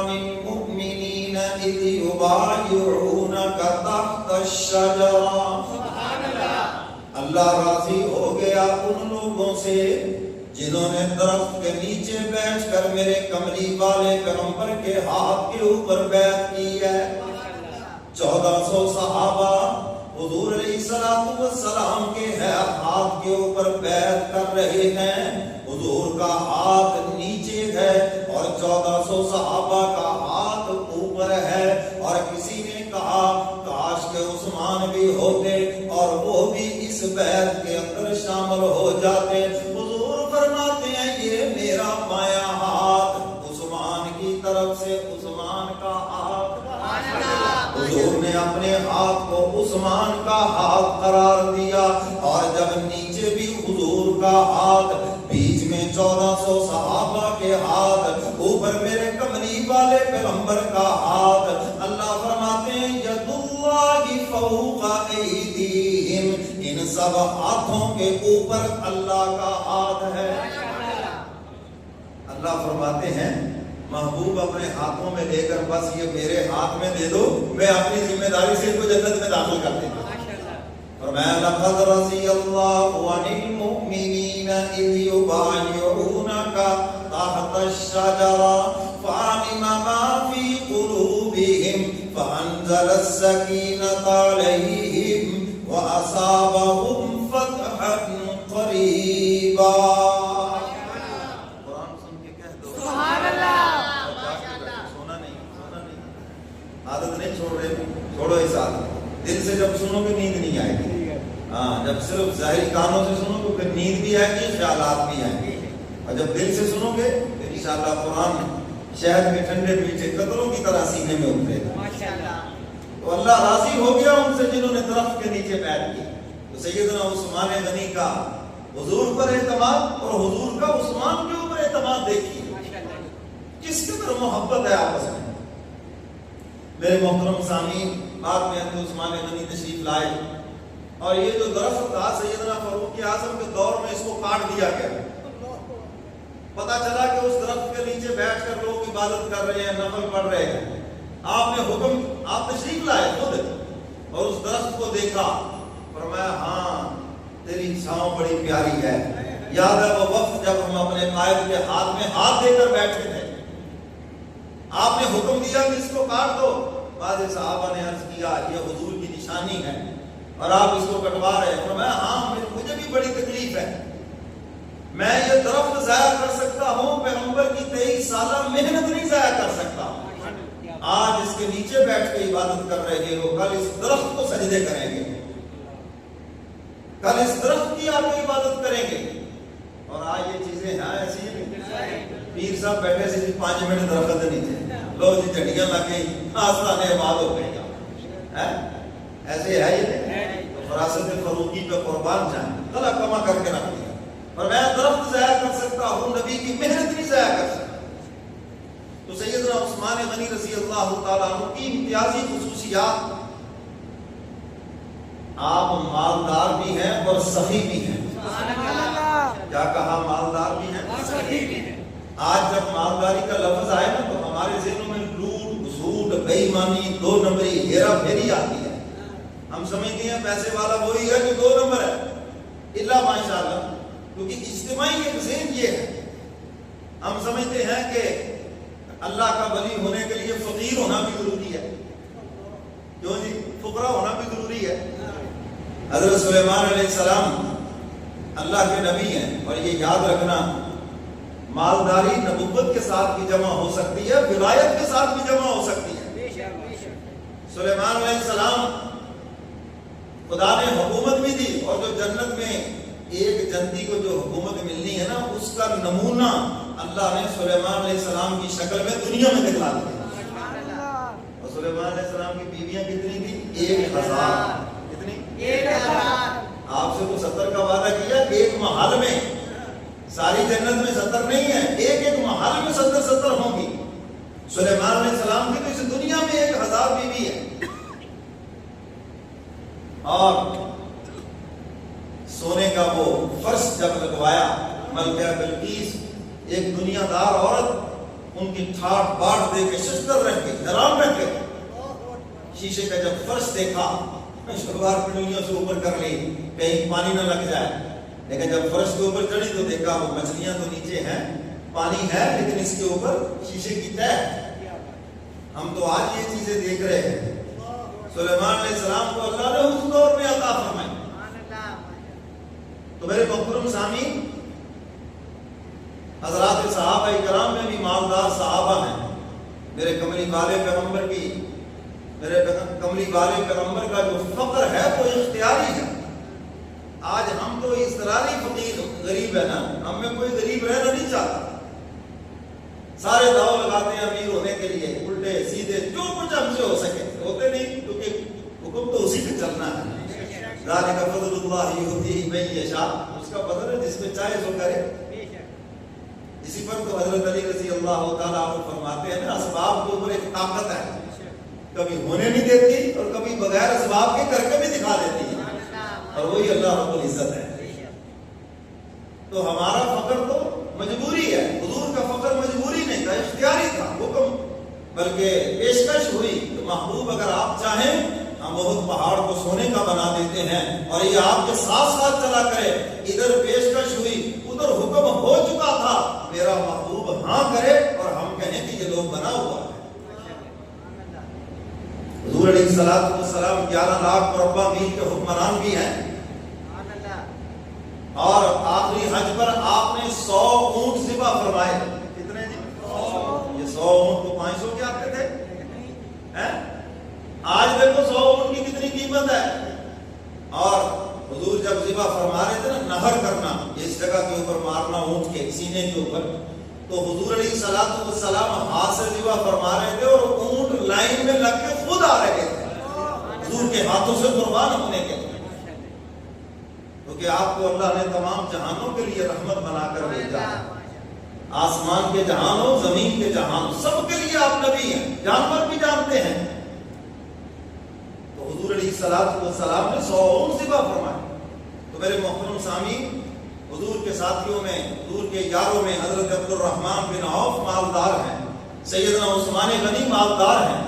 عن المؤمنين إذ يبايعونك تحت الشجرة. اللہ راضی ہو گیا ان لوگوں سے جنہوں نے درخت کے نیچے بیٹھ کر میرے کملی والے پیغمبر کے ہاتھ کے اوپر بیعت کی ہے. 1400 صحابہ حضور علیہ السلام کے ہاتھ کے اوپر بیعت کر رہے ہیں. حضور کا ہاتھ نیچے ہے اور 1400 صحابہ کا ہاتھ اوپر ہے. اور کسی نے کہا کاش کہ عثمان بھی ہوتے اور وہ بھی اس بیعت کے اندر شامل ہو جاتے. حضور فرماتے ہیں یہ میرا بایاں ہاتھ عثمان کی طرف سے عثمان کا ہاتھ. حضور نے اپنے ہاتھ کو عثمان کا ہاتھ قرار دیا اور جب نیچے بھی حضور کا ہاتھ, بیچ میں 1400 صحابہ کے ہاتھ, اوپر میرے کملی والے پیغمبر کا ہاتھ. اللہ فرماتے ہیں ید اللہ فوق ایدیہم, ان سب ہاتھوں کے اوپر اللہ کا ہاتھ ہے. اللہ فرماتے ہیں محبوب اپنے ہاتھوں میں لے کر بس یہ میرے ہاتھ میں دے دو, میں اپنی ذمہ داری سے ان کو جنت میں داخل کر دوں. فرمایا لقد رضی اللہ عن المؤمنین اذ یبایعونک تحت الشجرہ فعلم ما فی قلوبہم فانزل السکینۃ علیہم واصابہم فتحا قریبا. عادت نہیں چھوڑ رہے, چھوڑو اس عادت. دل سے جب سنو گے نیند نہیں آئے گی. ہاں, جب صرف ظاہری کانوں سے سنو گے پھر نیند بھی آئے گی, خیالات بھی آئیں گے. اور جب دل سے سنو گے پھر انشاءاللہ قرآن شہد میں ٹھنڈے میٹھے قطروں کی طرح سینے میں اترے گا. تو اللہ راضی ہو گیا ان سے جنہوں نے درخت کے نیچے بیٹھ کی. تو سیدنا عثمان غنی کا حضور پر اعتماد اور حضور کا عثمان کے اوپر اعتماد دیکھیے کس قدر محبت ہے آپس میں. میرے محترم سامعین, بعد میں عثمان غنی تشریف لائے اور یہ جو درخت تھا سیدنا فاروق اعظم کے دور میں اس کو کاٹ دیا گیا. پتا چلا کہ اس درخت کے نیچے بیٹھ کر لوگ عبادت کر رہے ہیں, نفل پڑھ رہے ہیں. آپ نے حکم, آپ تشریف لائے خود اور اس درخت کو دیکھا, فرمایا ہاں تیری چھاؤں بڑی پیاری ہے. یاد ہے وہ وقت جب ہم اپنے قائد کے ہاتھ میں ہاتھ دے کر بیٹھے تھے, آپ نے حکم دیا کہ اس کو کاٹ دو. بعض صحابہ نے عرض کیا یہ حضور کی نشانی ہے اور آپ اس کو کٹوا رہے ہیں. فرمایا ہاں مجھے بھی بڑی تکلیف ہے, میں یہ درخت ضائع کر سکتا ہوں, پیغمبر کی 23 سالہ محنت نہیں ضائع کر سکتا. آج اس کے نیچے بیٹھ کے عبادت کر رہے ہو, کل اس درخت کو سجدے کریں گے, کل اس درخت کی آپ عبادت کریں گے. اور آج یہ چیزیں ہیں ایسی ہیں, پیر صاحب بیٹھے سے 5 منٹ درخت کے نیچے, لو جی جھڑیاں لگ گئی, آستانے آباد ہو گئے. ایسے ہے یہ فراست فروغی پہ قربان جائیں, اللہ کما کر کے رکھ دیا. اور میں درخت ضائع کر سکتا ہوں, نبی کی محنت نہیں ضائع کر سکتا. تو سیدنا عثمان غنی رضی اللہ تعالیٰ عنہ کی امتیازی خصوصیات, آپ مالدار بھی ہیں اور سخی بھی ہیں. کیا کہا؟ مالدار بھی ہیں, سخی بھی ہیں. آج جب مالداری کا لفظ آئے نا تو ہمارے ذہنوں میں لوٹ, گھسوٹ, بے ایمانی, 2 نمبری, ہیرا پھیری آتی ہے. ہم سمجھتے ہیں پیسے والا وہی ہے جو 2 نمبر ہے, الا ماشاءاللہ, کیونکہ اجتماعی ایک ذہن یہ ہے. ہم سمجھتے ہیں کہ اللہ کا ولی ہونے کے لیے فقیر ہونا بھی ضروری ہے. کیوں جی؟ فقراء ہونا بھی ضروری ہے. حضرت سلیمان علیہ السلام اللہ کے نبی ہیں, اور یہ یاد رکھنا مالداری نبوت کے ساتھ بھی جمع ہو سکتی ہے, ولایت کے ساتھ بھی جمع ہو سکتی ہے. سلیمان علیہ السلام خدا نے حکومت بھی دی, اور جو جنت میں ایک جنتی کو جو حکومت ملنی ہے نا, اس کا نمونہ اللہ نے سلیمان علیہ السلام کی شکل میں دنیا میں دکھا دیا. اور سلیمان علیہ السلام کی بیویاں کتنی تھی؟ 1000. کتنی؟ 1000. آپ سے تو 70 کا وعدہ کیا, ایک محل میں, ساری جنت میں 70 نہیں ہے, ایک ایک محل میں 70 ہوں گی. سلیمان علیہ السلام کی تو اس دنیا میں 1000 بیوی ہے. اور سونے کا وہ فرش جب لگوایا, ملکہ بلقیس ایک دنیا دار عورت, ان ان کی ٹھاٹ باٹ دے کے ششتر رکھ کے حیران رکھ کے شیشے کا جب فرش دیکھا شلوار پنڈلیوں سے اوپر کر لی کہیں پانی نہ لگ جائے، لیکن جب فرش کے اوپر چڑھی تو دیکھا وہ مچھلیاں تو نیچے ہیں، پانی ہے لیکن اس کے اوپر شیشے کی تہ۔ ہم تو آج یہ چیزیں دیکھ رہے ہیں۔ سلیمان علیہ السلام کو اللہ نے اس دور میں عطا فرمائی۔ تو میرے محترم سامعین، حضرات صحابہ کرام میں بھی مالدار صحابہ ہیں۔ میرے کملی والے پیغمبر کی، میرے کملی والے پیغمبر کا جو فقر ہے وہ اختیاری ہے۔ آج ہم تو اضطراری فقیر غریب ہے نا، ہم میں کوئی غریب رہنا نہیں چاہتا، سارے داؤ لگاتے ہیں امیر ہونے کے لیے، الٹے سیدھے جو کچھ ہم سے ہو سکے ہوتے نہیں، کیونکہ حکم تو اسی پہ چلنا ہے۔ ذالک فضل اللہ یؤتیہ من یشاء، اس کا فضل ہے جس میں چاہے سو کرے۔ اسی پر تو حضرت علی رضی اللہ تعالیٰ عنہ فرماتے ہیں نا، اسباب کے اوپر ایک طاقت ہے، کبھی ہونے نہیں دیتی اور کبھی بغیر اسباب کے کر کے بھی دکھا دیتی ہے، اور وہی اللہ رب العزت ہے۔ تو ہمارا فقر تو مجبوری ہے، حضور کا فقر مجبوری نہیں تھا، اختیاری تھا، حکم بلکہ پیشکش ہوئی کہ محبوب اگر آپ چاہیں ہم بہت پہاڑ کو سونے کا بنا دیتے ہیں اور یہ آپ کے ساتھ ساتھ چلا کرے۔ ادھر پیشکش ہوئی، ادھر حکم ہو چکا تھا، میرا محبوب ہاں کرے اور ہم کہیں کہ یہ لوگ بنا ہوا ہے۔ حضور علیہ السلام 11 لاکھ مربع میل کے حکمران بھی ہیں، اور آخری حج پر آپ نے 100 اونٹ ذبح فرمائے۔ کتنے جی؟ یہ 100 اونٹ کو 500 کے آتے تھے۔ آج دیکھو 100 اونٹ کی کتنی قیمت ہے۔ اور حضور جب ذبح فرما رہے تھے نا، نہر کرنا، اس جگہ کے اوپر مارنا اونٹ کے سینے کے اوپر، تو حضور علیہ السلام ہاتھ سے ذبح فرما رہے تھے اور اونٹ لائن میں لگ کے خود آ رہے تھے حضور کے ہاتھوں سے قربان ہونے کے لیے، کیونکہ آپ کو اللہ نے تمام جہانوں کے لیے رحمت بنا کر بھیجا۔ آسمان کے جہان ہو، زمین کے جہان ہو، سب کے لیے آپ نبی ہیں، جانور بھی جانتے ہیں۔ تو حضور علیہ السلام نے 100 اونٹ ذبح فرمائے۔ تو میرے محترم سامعین، حضور کے ساتھیوں میں، حضور کے یاروں میں حضرت عبد الرحمن بن عوف مالدار ہیں، سیدنا عثمان غنی مالدار ہیں،